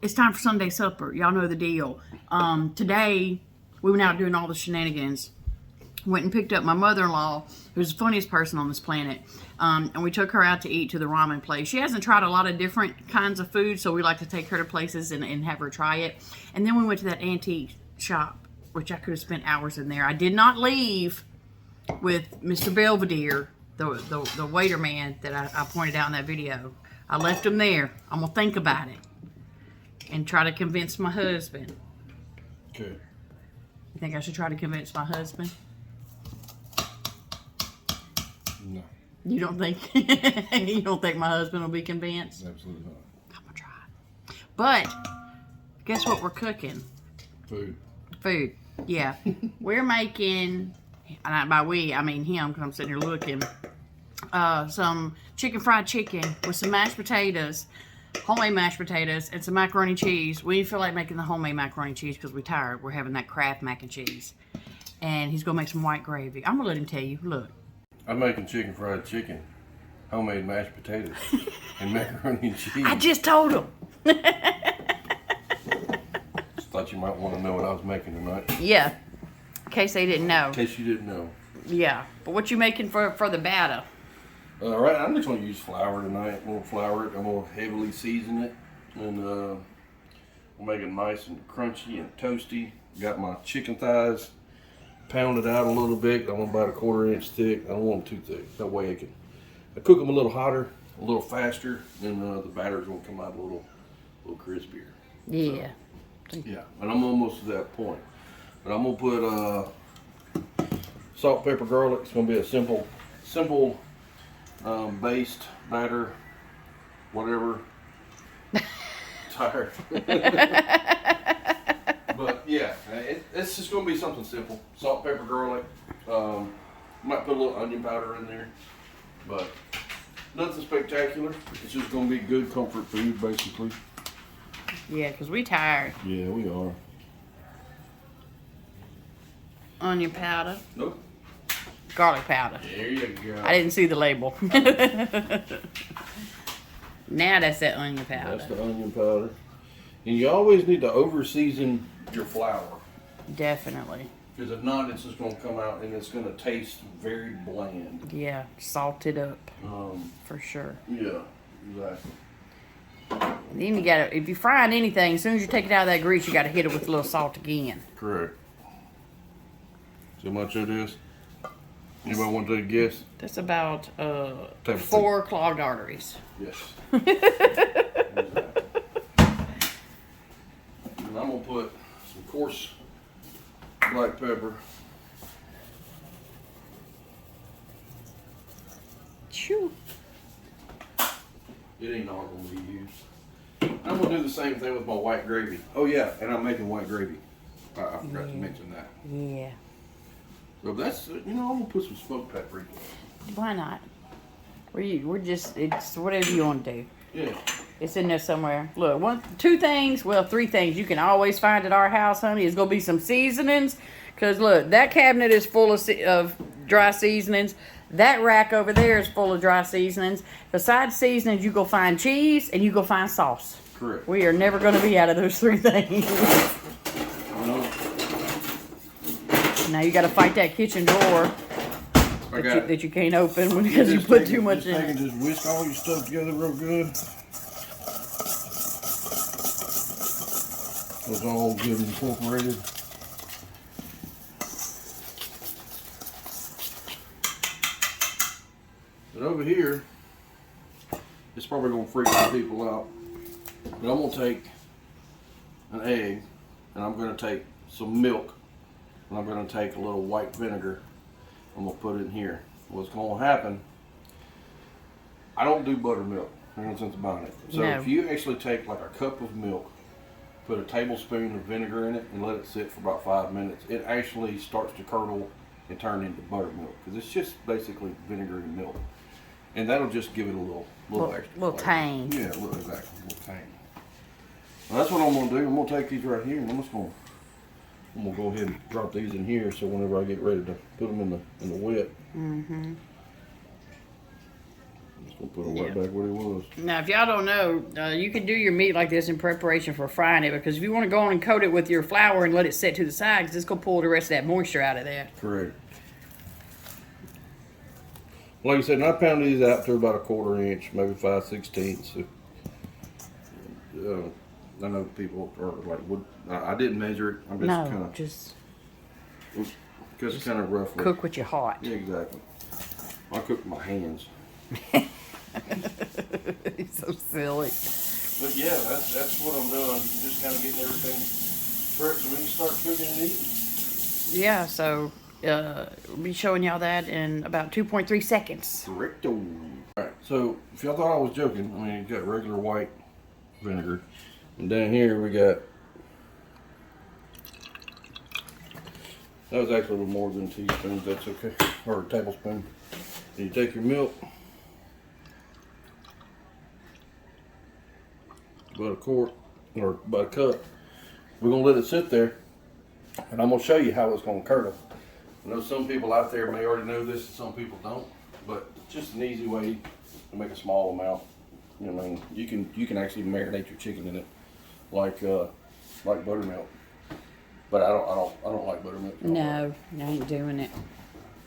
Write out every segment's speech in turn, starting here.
It's time for Sunday supper. Y'all know the deal. Today, we went out doing all the shenanigans. Went and picked up my mother-in-law, who's the funniest person on this planet. And we took her out to eat to the ramen place. She hasn't tried a lot of different kinds of food, so we like to take her to places and have her try it. And then we went to that antique shop, which I could have spent hours in there. I did not leave with Mr. Belvedere, the waiter man that I pointed out in that video. I left him there. I'm going to think about it and try to convince my husband. Okay. You think I should try to convince my husband? No. You don't think you don't think my husband will be convinced? Absolutely not. I'm gonna try. But guess what we're cooking? Food. Yeah. We're making, and by we I mean him, because I'm sitting here looking. Some fried chicken with some mashed potatoes, homemade mashed potatoes, and some macaroni and cheese. We feel like making the homemade macaroni and cheese because we're tired. We're having that Kraft mac and cheese. And he's gonna make some white gravy. I'm gonna let him tell you. Look. I'm making fried chicken, homemade mashed potatoes, and macaroni and cheese. I just told him. Just thought you might want to know what I was making tonight. Yeah. In case they didn't know. In case you didn't know. Yeah. But what you making for the batter? All right, I'm just going to use flour tonight. I'm going to flour it. I'm going to heavily season it. And we'll make it nice and crunchy and toasty. Got my chicken thighs pounded out a little bit. I'm about a 1/4 inch thick. I don't want them too thick. That way I cook them a little hotter, a little faster, and the batter's going to come out a little crispier. Yeah. So, yeah, and I'm almost to that point. But I'm going to put salt, pepper, garlic. It's going to be a simple based batter, whatever. Tired. But yeah, it's just going to be something simple. Salt, pepper, garlic. Might put a little onion powder in there, but nothing spectacular. It's just going to be good comfort food, basically. Yeah, because we tired. Yeah, we are. Onion powder. Nope. Garlic powder. There you go. I didn't see the label. Now that's that onion powder. That's the onion powder. And you always need to over-season your flour. Definitely. Because if not, it's just going to come out and it's going to taste very bland. Yeah, salt it up. For sure. Yeah, exactly. And then you gotta, if you're frying anything, as soon as you take it out of that grease, you gotta hit it with a little salt again. Correct. See how much that is? Anybody want to take a guess? That's about 4 clogged arteries. Yes. Exactly. And I'm going to put some coarse black pepper. Chew. It ain't all going to be used. I'm going to do the same thing with my white gravy. Oh yeah, and I'm making white gravy. I forgot to mention that. Yeah. So that's, I'm going to put some smoked paprika. Why not? It's whatever you want to do. Yeah. It's in there somewhere. Look, 3 things you can always find at our house, honey, is going to be some seasonings. Because, look, that cabinet is full of dry seasonings. That rack over there is full of dry seasonings. Besides seasonings, you go find cheese and you go find sauce. Correct. We are never going to be out of those 3 things. No. Now you got to fight that kitchen door that you can't open because you put too much in it. Just whisk all your stuff together real good. So it's all good and incorporated. But over here, it's probably going to freak some people out. But I'm going to take an egg, and I'm going to take some milk, and I'm going to take a little white vinegar. I'm going to put it in here. What's going to happen, I don't do buttermilk. There's no sense about it. So if you actually take like a cup of milk, put a tablespoon of vinegar in it, and let it sit for about 5 minutes, it actually starts to curdle and turn into buttermilk. Because it's just basically vinegar and milk. And that'll just give it a little extra little tang. Yeah, exactly, a little tang. Well, that's what I'm going to do. I'm going to take these right here, and I'm going to go ahead and drop these in here, so whenever I get ready to put them in the wet, We'll put it right back where it was. Now, if y'all don't know, you can do your meat like this in preparation for frying it, because if you want to go on and coat it with your flour and let it set to the side, because it's going to pull the rest of that moisture out of that. Correct. Like I said, I pounded these out to about a 1/4 inch, maybe 5/16. I know people are like, I didn't measure it. I'm just kind of just kind of roughly cook with your heart. Yeah, exactly. I cook with my hands. He's so silly. But yeah, that's what I'm doing. I'm just kind of getting everything prepped so we can start cooking and eating. Yeah, so we'll be showing y'all that in about 2.3 seconds. Correcto. Alright, so if y'all thought I was joking, I mean, you got regular white vinegar. And down here we got, that was actually a little more than teaspoons, that's okay, or a tablespoon. And you take your milk, about a quart, or about a cup. We're gonna let it sit there, and I'm gonna show you how it's gonna curdle. I know some people out there may already know this, and some people don't, but it's just an easy way to make a small amount. You know what I mean? You can actually marinate your chicken in it, like buttermilk. But I don't like buttermilk. No, I ain't doing it.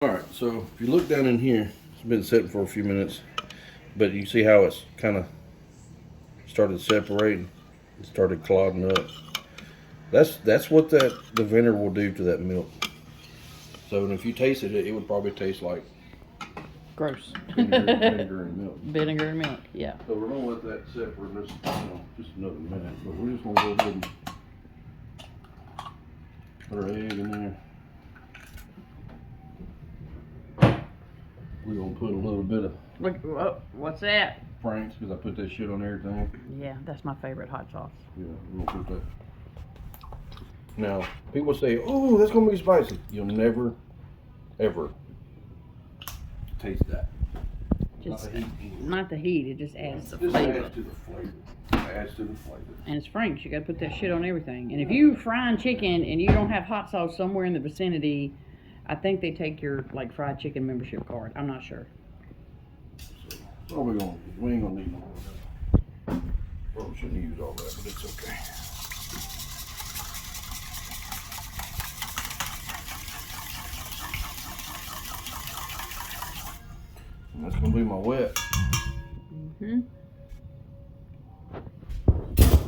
All right, so if you look down in here, it's been sitting for a few minutes, but you see how it's kind of started separating, it started clogging up. That's what the vinegar will do to that milk. So, and if you tasted it, it would probably taste like Gross. vinegar and milk. Vinegar and milk, yeah. So we're gonna let that sit for just another minute, but we're just gonna go ahead and put our egg in there. We're gonna put a little bit of Look, what's that? Frank's, because I put that shit on everything. Yeah, that's my favorite hot sauce. Yeah, we're gonna put that. Now, people say, "Oh, that's gonna be spicy." You'll never, ever taste that. Just not the heat. It just adds the This flavor. adds to the flavor. It adds to the flavor. And it's Frank's. You got to put that shit on everything. And if you frying chicken and you don't have hot sauce somewhere in the vicinity, I think they take your fried chicken membership card. I'm not sure. So, what we gonna do? We ain't gonna need no more of that. Probably shouldn't use all that, but it's okay. And that's gonna be my wet.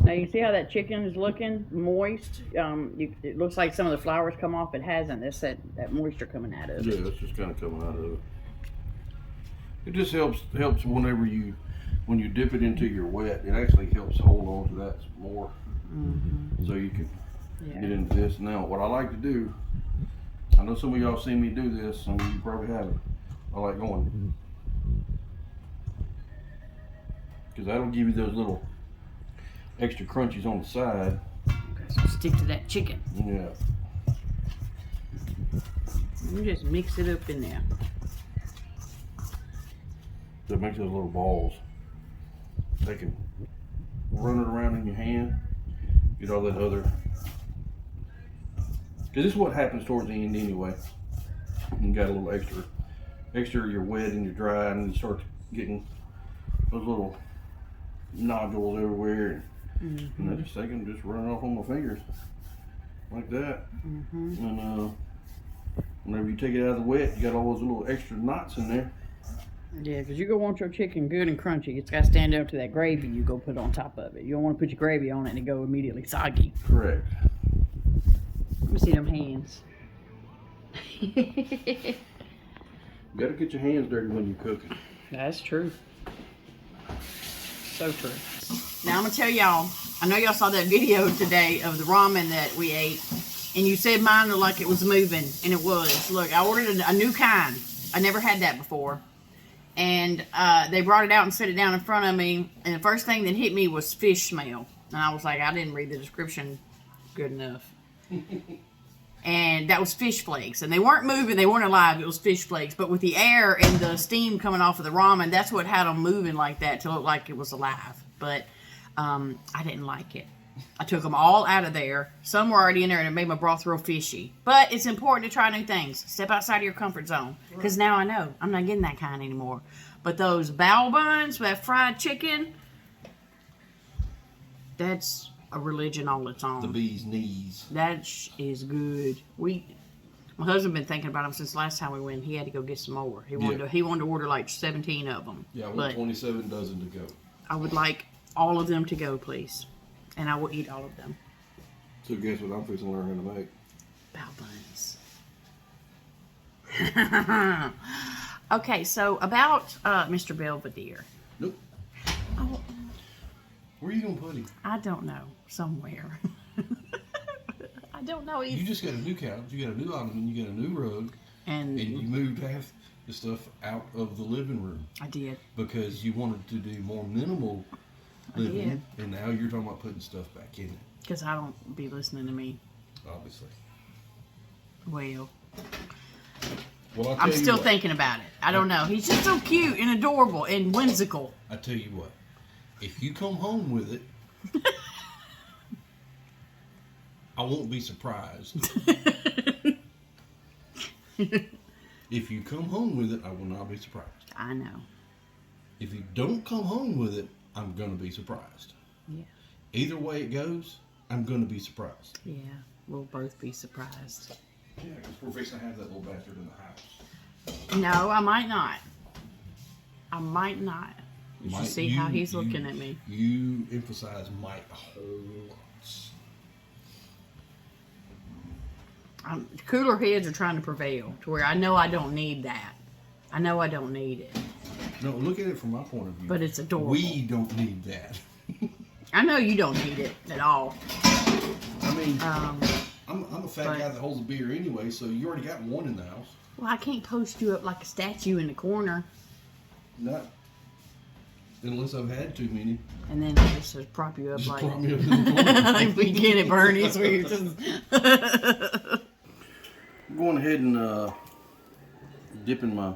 Now you see how that chicken is looking moist. It looks like some of the flour's come off. It hasn't. It's that moisture coming out of it. Yeah, it's just kind of coming out of it. It just helps when you dip it into your wet. It actually helps hold on to that more, so you can get into this. Now, what I like to do, I know some of y'all seen me do this. Some of you probably haven't. I like going, because that'll give you those little extra crunchies on the side. Okay, so stick to that chicken. Yeah. You just mix it up in there. That makes those little balls. They can run it around in your hand. Get all that other. Because this is what happens towards the end anyway. You got a little extra. You're wet and you're dry, and you start getting those little nodules everywhere. And I just take them, just run it off on my fingers like that. And whenever you take it out of the wet, you got all those little extra knots in there. Yeah, because you go want your chicken good and crunchy. It's got to stand up to that gravy you go put on top of it. You don't want to put your gravy on it and it go immediately soggy. Correct. Let me see them hands. You gotta get your hands dirty when you're cooking. That's true. So true. Now I'm gonna tell y'all, I know y'all saw that video today of the ramen that we ate, and you said mine looked like it was moving, and it was. Look, I ordered a new kind. I never had that before. And they brought it out and set it down in front of me, and the first thing that hit me was fish smell. And I was like, I didn't read the description good enough. And that was fish flakes. And they weren't moving, they weren't alive, it was fish flakes. But with the air and the steam coming off of the ramen, that's what had them moving like that to look like it was alive. But I didn't like it. I took them all out of there. Some were already in there and it made my broth real fishy. But it's important to try new things. Step outside of your comfort zone. Because now I know I'm not getting that kind anymore. But those bao buns, that fried chicken, that's a religion all its own. The bee's knees. That is good. My husband been thinking about them since last time we went. He had to go get some more. He wanted to order like 17 of them. Yeah, I want 27 dozen to go. I would like all of them to go, please, and I will eat all of them. So guess what I'm fixing to learn how to make? Bao buns. Okay, so about Mr. Belvedere. Nope. Oh, where are you gonna put him? I don't know. Somewhere. I don't know. You just got a new couch, you got a new ottoman, you got a new rug, and you moved half the stuff out of the living room. I did. Because you wanted to do more minimal living, and now you're talking about putting stuff back in it. Because I don't be listening to me. Obviously. Well, I'm still thinking about it. I don't know. He's just so cute and adorable and whimsical. I tell you what, if you come home with it, I won't be surprised. If you come home with it, I will not be surprised. I know. If you don't come home with it, I'm going to be surprised. Yeah. Either way it goes, I'm going to be surprised. Yeah, we'll both be surprised. Yeah, because we're fixing to have that little bastard in the house. No, I might not. I might not. You should see how he's looking at me. You emphasize might a whole lot. Cooler heads are trying to prevail to where I know I don't need that. I know I don't need it. No, look at it from my point of view. But it's adorable. We don't need that. I know you don't need it at all. I mean, I'm a fat guy that holds a beer anyway, so you already got one in the house. Well, I can't post you up like a statue in the corner. Not unless I've had too many. And then I just prop you up just like... prop me up in the corner. Like we get it, Bernie's. Where you're just... I'm going ahead and dipping my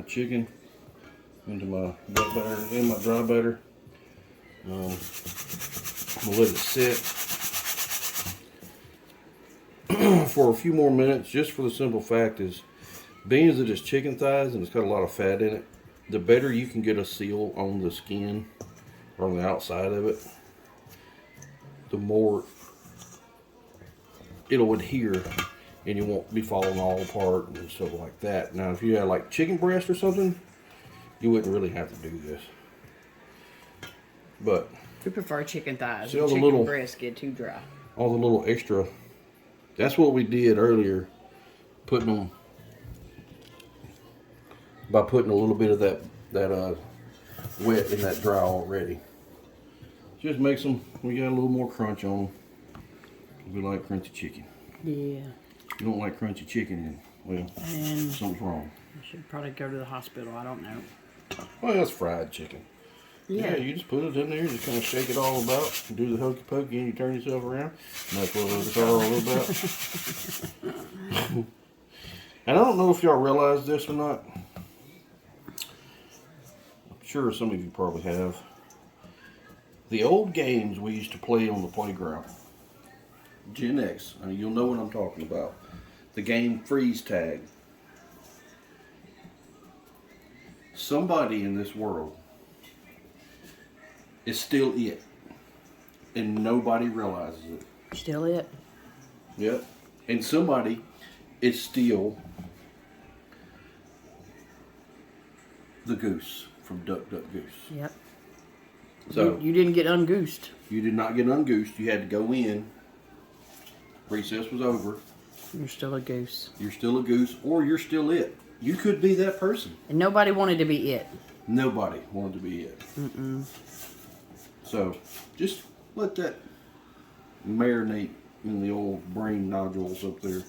chicken into my wet butter and my dry butter. I'm going to let it sit for a few more minutes, just for the simple fact is, being as it is chicken thighs and it's got a lot of fat in it, the better you can get a seal on the skin or on the outside of it, the more it'll adhere and you won't be falling all apart and stuff like that. Now if you had like chicken breast or something, you wouldn't really have to do this. But we prefer chicken thighs. See all the chicken little breasts get too dry. All the little extra. That's what we did earlier, putting them by putting a little bit of that wet in that dry already. Just makes them. We got a little more crunch on them. We like crunchy chicken. Yeah. If you don't like crunchy chicken, well, something's wrong. I should probably go to the hospital. I don't know. Well, that's fried chicken. Yeah, you just put it in there, just kind of shake it all about, do the hokey pokey, and you turn yourself around. And that's what it's all about. And I don't know if y'all realize this or not. I'm sure some of you probably have. The old games we used to play on the playground. Gen X, I mean, you'll know what I'm talking about. The game freeze tag. Somebody in this world is still it, and nobody realizes it. Still it? Yep. And somebody is still the goose from Duck, Duck, Goose. Yep. So you didn't get ungoosed. You did not get ungoosed. You had to go in. Recess was over. You're still a goose. You're still a goose, or you're still it. You could be that person. And nobody wanted to be it. Nobody wanted to be it. Mm-mm. So, just let that marinate in the old brain nodules up there.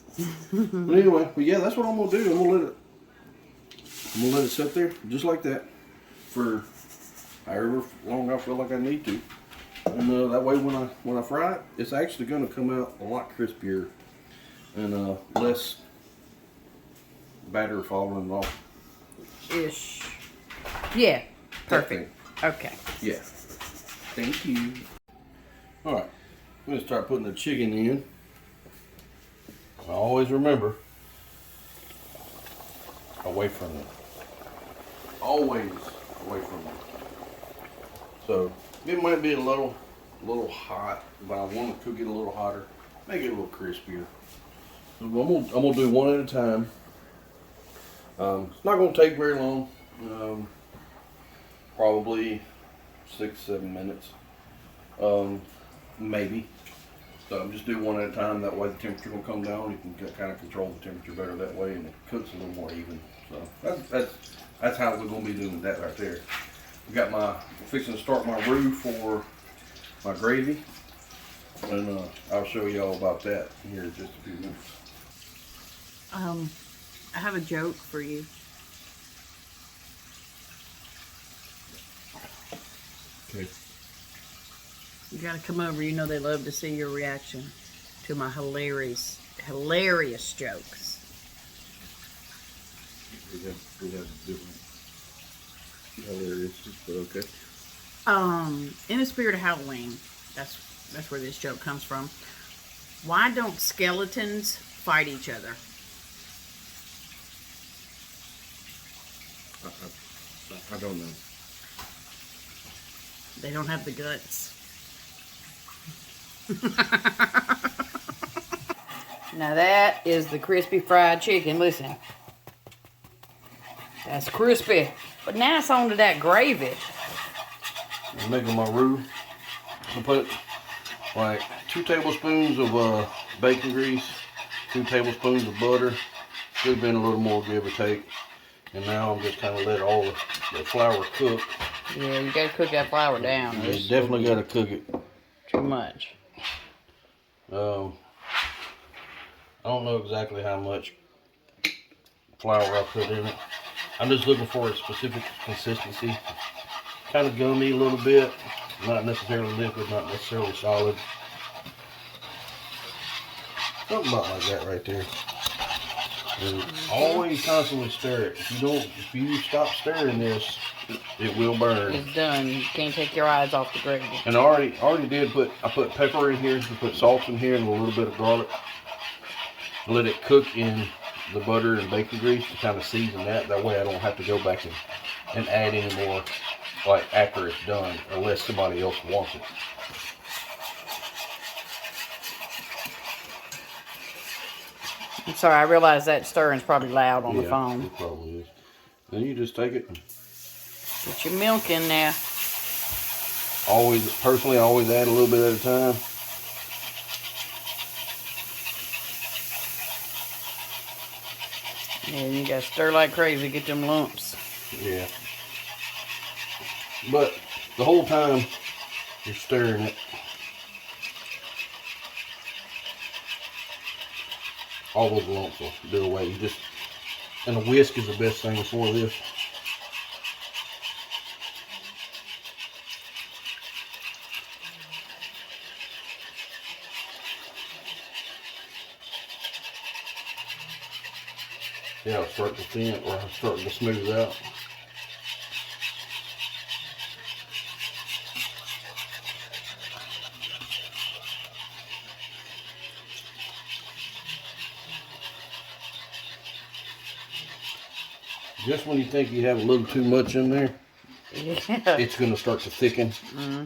But anyway, yeah, that's what I'm gonna do. I'm gonna let it sit there just like that for however long I feel like I need to. And that way, when I fry it, it's actually gonna come out a lot crispier and less batter falling off. Ish. Yeah. Perfect. Okay. Yeah. Thank you. Alright. I'm going to start putting the chicken in. I always remember away from always away from it. So it might be a little hot, but I want to cook it a little hotter, make it a little crispier. So I'm gonna do one at a time. It's not gonna take very long. Probably 6-7 minutes, maybe. So I'm just do one at a time. That way the temperature will come down. You can kind of control the temperature better that way, and it cooks a little more even. So that's how we're gonna be doing that right there. We got fixing to start my roux for my gravy, and I'll show you all about that here in just a few minutes. I have a joke for you. Okay. You gotta come over. You know they love to see your reaction to my hilarious jokes. We have different hilarious, but okay. In the spirit of Halloween, that's where this joke comes from. Why don't skeletons fight each other? I don't know. They don't have the guts. Now that is the crispy fried chicken. Listen. That's crispy. But now it's on to that gravy. I'm making my roux. I put like 2 tablespoons of bacon grease, 2 tablespoons of butter. Should have been a little more, give or take. And now I'm just kind of let all the flour cook. Yeah, you gotta cook that flour down. You definitely gotta cook it. Too much. I don't know exactly how much flour I put in it. I'm just looking for a specific consistency. Kind of gummy a little bit. Not necessarily liquid, not necessarily solid. Something about like that right there. And always constantly stir it. If you stop stirring this, it will burn. It's done. You can't take your eyes off the gravy. And I already did I put pepper in here, I put salt in here and a little bit of garlic. Let it cook in the butter and bacon grease to kind of season that. That way I don't have to go back and add any more like after it's done, unless somebody else wants it. I'm sorry, I realize that stirring's probably loud on the phone. It probably is. Then you just take it and put your milk in there. Personally, I always add a little bit at a time. And you gotta stir like crazy, get them lumps. Yeah. But the whole time you're stirring it, all those lumps will do away. And a whisk is the best thing for this. Yeah, it's starting to thin, or it's starting to smooth out. Just when you think you have a little too much in there, it's going to start to thicken.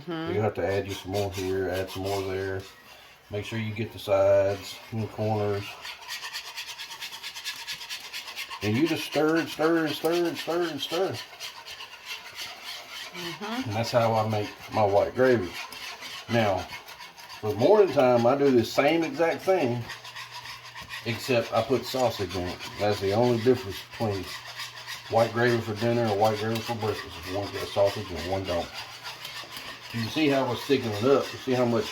You have to add you some more here, add some more there. Make sure you get the sides and the corners. And you just stir and stir and stir and stir and stir. And that's how I make my white gravy. Now, for morning time, I do the same exact thing, except I put sausage in it. That's the only difference between white gravy for dinner or white gravy for breakfast. If one's got sausage and one don't. You can see how I was thickening it up. You see how much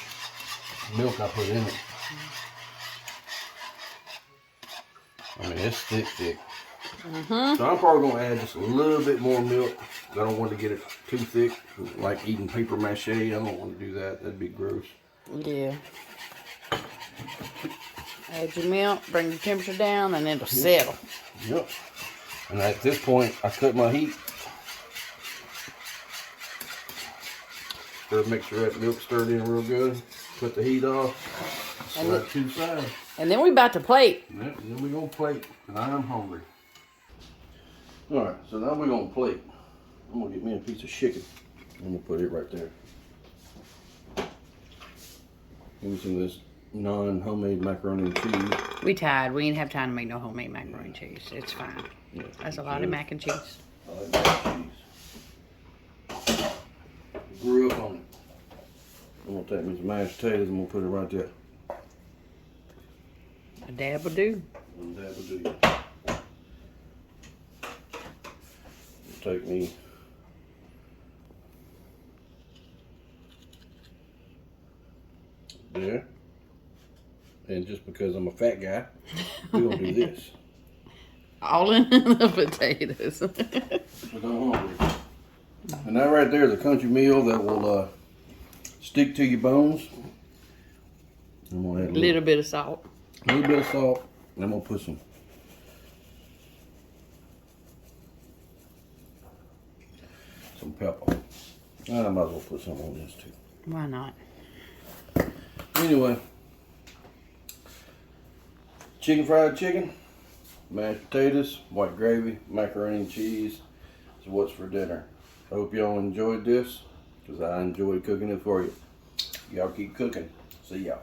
milk I put in it. I mean, it's thick. So I'm probably going to add just a little bit more milk. I don't want to get it too thick, like eating paper mache. I don't want to do that. That'd be gross. Yeah. Add your milk, bring the temperature down, and it'll settle. Yep. And at this point, I cut my heat. Make sure that milk stirred in real good. Put the heat off. Slide 2 sides. And then we about to plate. Yep, then we're going to plate, because I'm hungry. Alright, so now we're going to plate. I'm gonna get me a piece of chicken. I'm gonna put it right there. Give me some of this non-homemade macaroni and cheese. We tired. We ain't have time to make no homemade macaroni and cheese. It's fine. Yeah, That's a lot of mac and cheese. I like mac and cheese. Grew up on it. I'm gonna take me some mashed potatoes. I'm gonna put it right there. A dab will do. And that will do. Take me there. And just because I'm a fat guy, we're gonna do this. All in the potatoes. But I'm hungry. And that right there is a country meal that will stick to your bones. I'm gonna add A little bit of salt. a little bit of salt, and I'm gonna put some pepper. And I might as well put some on this too. Why not? Anyway, fried chicken, mashed potatoes, white gravy, macaroni and cheese is what's for dinner. I hope y'all enjoyed this, because I enjoyed cooking it for you. Y'all keep cooking. See y'all.